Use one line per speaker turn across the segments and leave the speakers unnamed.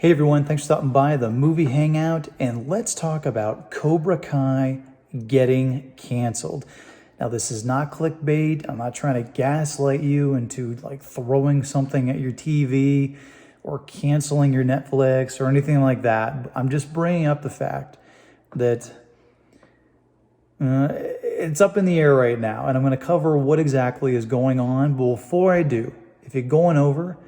Hey everyone, thanks for stopping by the movie Hangout, and let's talk about Cobra Kai getting canceled. Now, this is not clickbait. I'm not trying to gaslight you into like throwing something at your TV or canceling your Netflix or anything like that. I'm just bringing up the fact that it's up in the air right now, and I'm going to cover what exactly is going on. But before I do, if you're going over,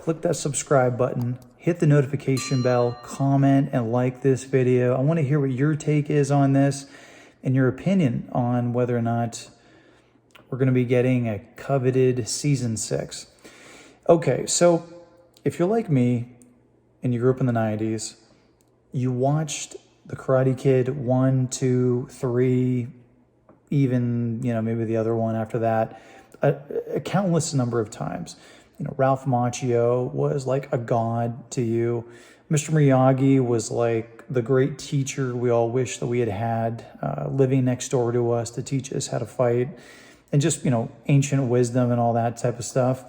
click that subscribe button, hit the notification bell, comment, and like this video. I want to hear what your take is on this and your opinion on whether or not we're going to be getting a coveted season 6. Okay, so if you're like me and you grew up in the 90s, you watched The Karate Kid 1, 2, 3, even, maybe the other one after that, a countless number of times. Ralph Macchio was like a god to you. Mr. Miyagi was like the great teacher we all wish that we had living next door to us to teach us how to fight and just, ancient wisdom and all that type of stuff.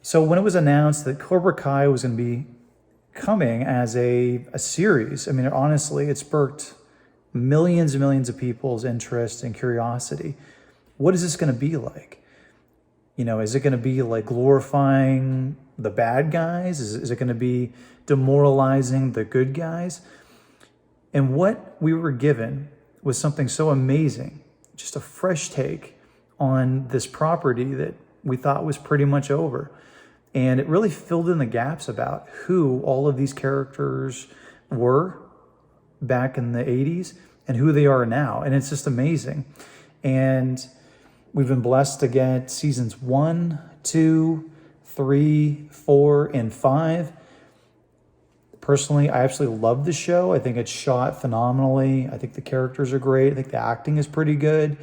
So when it was announced that Cobra Kai was going to be coming as a series, I mean, honestly, it sparked millions and millions of people's interest and curiosity. What is this going to be like? Is it going to be like glorifying the bad guys? Is it going to be demoralizing the good guys? And what we were given was something so amazing, just a fresh take on this property that we thought was pretty much over. And it really filled in the gaps about who all of these characters were back in the 80s and who they are now. And it's just amazing. And we've been blessed to get seasons 1, 2, 3, 4, and 5. Personally, I absolutely love the show. I think it's shot phenomenally. I think the characters are great. I think the acting is pretty good.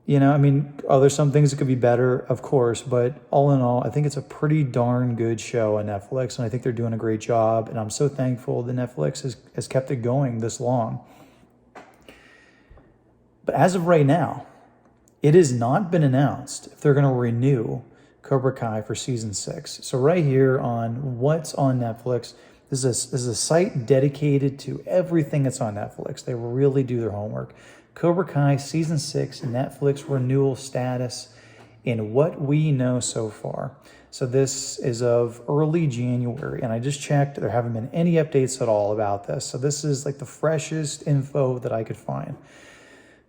Are there some things that could be better? Of course. But all in all, I think it's a pretty darn good show on Netflix. And I think they're doing a great job. And I'm so thankful that Netflix has kept it going this long. But as of right now, it has not been announced if they're going to renew Cobra Kai for season 6. So right here on what's on Netflix, this is a site dedicated to everything that's on Netflix. They really do their homework. Cobra Kai season 6 Netflix renewal status in what we know so far. So this is of early January, and I just checked. There haven't been any updates at all about this. So this is like the freshest info that I could find.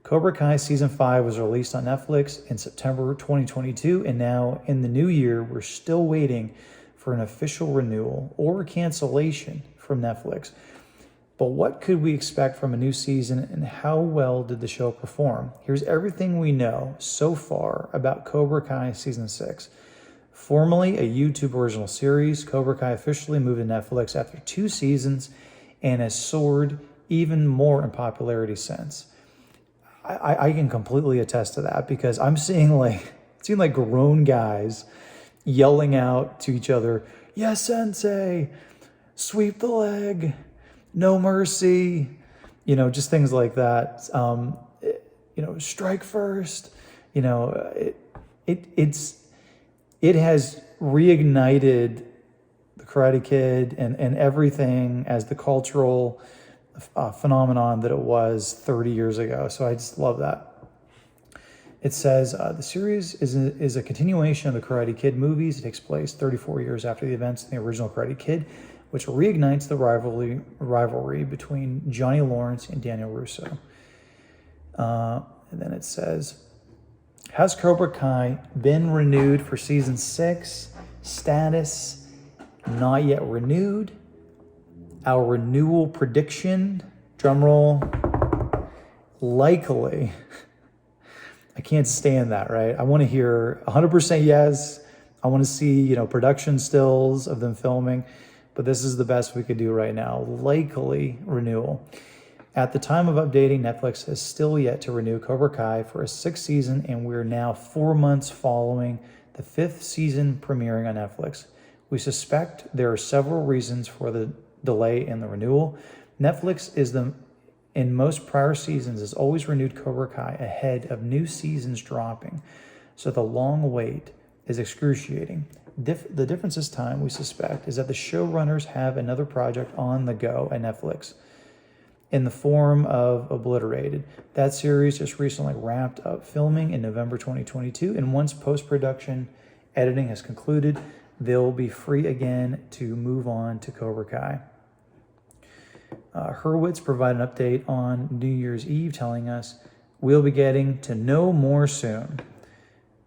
Cobra Kai Season 5 was released on Netflix in September 2022, and now in the new year, we're still waiting for an official renewal or cancellation from Netflix. But what could we expect from a new season, and how well did the show perform? Here's everything we know so far about Cobra Kai Season 6. Formerly a YouTube original series, Cobra Kai officially moved to Netflix after 2 seasons and has soared even more in popularity since. I can completely attest to that because I'm seeing like grown guys yelling out to each other, "Yes, sensei, sweep the leg, no mercy," just things like that. Strike first. It has reignited the Karate Kid and everything as the cultural phenomenon that it was 30 years ago. So I just love that. It says the series is a continuation of the Karate Kid movies. It takes place 34 years after the events in the original Karate Kid, which reignites the rivalry between Johnny Lawrence and Daniel Russo. And then it says, has Cobra Kai been renewed for season 6? Status, not yet renewed. Our renewal prediction, drumroll, likely. I can't stand that, right? I want to hear 100% yes. I want to see, production stills of them filming, but this is the best we could do right now. Likely renewal. At the time of updating, Netflix has still yet to renew Cobra Kai for a 6th season, and we're now 4 months following the 5th season premiering on Netflix. We suspect there are several reasons for the delay in the renewal. Netflix in most prior seasons has always renewed Cobra Kai ahead of new seasons dropping. So the long wait is excruciating. The difference this time, we suspect, is that the showrunners have another project on the go at Netflix in the form of Obliterated. That series just recently wrapped up filming in November 2022, and once post-production editing has concluded, they'll be free again to move on to Cobra Kai. Hurwitz provided an update on New Year's Eve, telling us, "We'll be getting to know more soon."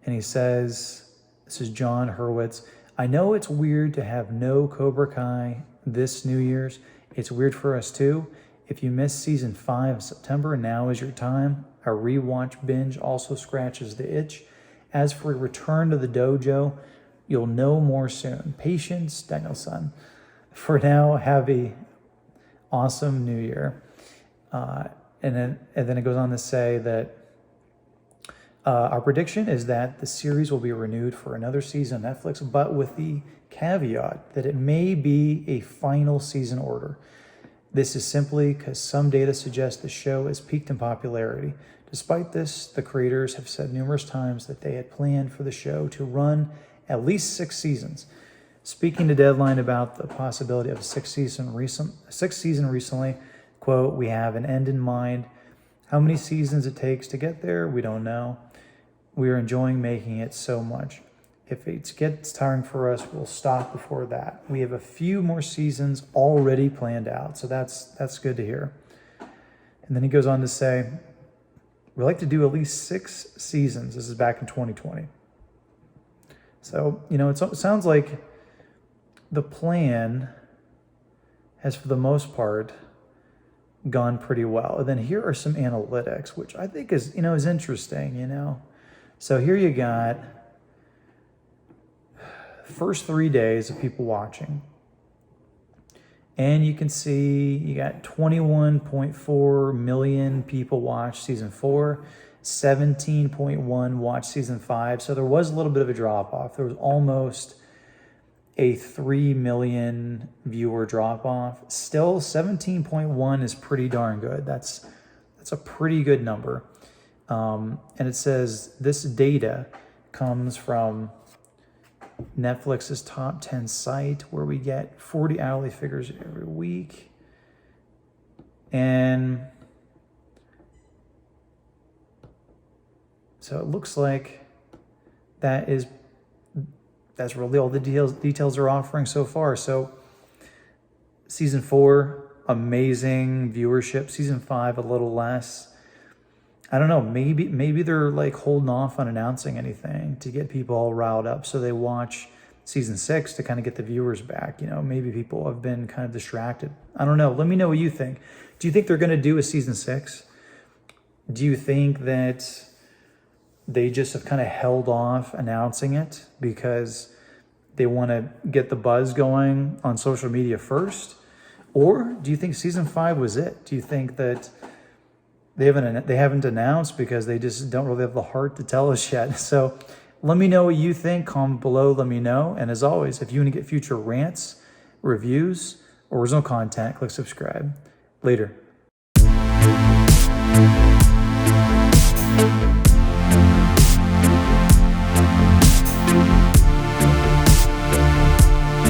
And he says, this is John Hurwitz, "I know it's weird to have no Cobra Kai this New Year's. It's weird for us too. If you missed season 5 in September, now is your time. A rewatch binge also scratches the itch. As for return to the dojo, you'll know more soon. Patience, Daniel-san. For now, have a awesome New Year." And then it goes on to say that our prediction is that the series will be renewed for another season on Netflix, but with the caveat that it may be a final season order. This is simply because some data suggests the show has peaked in popularity. Despite this, the creators have said numerous times that they had planned for the show to run at least 6 seasons. Speaking to Deadline about the possibility of a sixth season recently, quote, "We have an end in mind. How many seasons it takes to get there, we don't know. We are enjoying making it so much. If it gets tiring for us, we'll stop before that. We have a few more seasons already planned out." So that's good to hear. And then he goes on to say, "We like to do at least 6 seasons." This is back in 2020. So, it sounds like the plan has, for the most part, gone pretty well. And then here are some analytics, which I think is interesting, So here you got first 3 days of people watching. And you can see you got 21.4 million people watch season 4, 17.1 watch season 5. So there was a little bit of a drop off. There was almost a 3 million viewer drop off. Still, 17.1 is pretty darn good. That's a pretty good number. And it says this data comes from Netflix's top 10 site, where we get 40 hourly figures every week. And so it looks like that's really all the details are offering so far. So season 4, amazing viewership. Season 5, a little less. I don't know, maybe they're like holding off on announcing anything to get people all riled up, so they watch season 6 to kind of get the viewers back. Maybe people have been kind of distracted. I don't know. Let me know what you think. Do you think they're going to do a season 6? Do you think that they just have kind of held off announcing it because they want to get the buzz going on social media first? Or do you think season 5 was it? Do you think that they haven't announced because they just don't really have the heart to tell us yet? So let me know what you think. Comment below, let me know. And as always, if you want to get future rants, reviews, or original content, click subscribe. Later.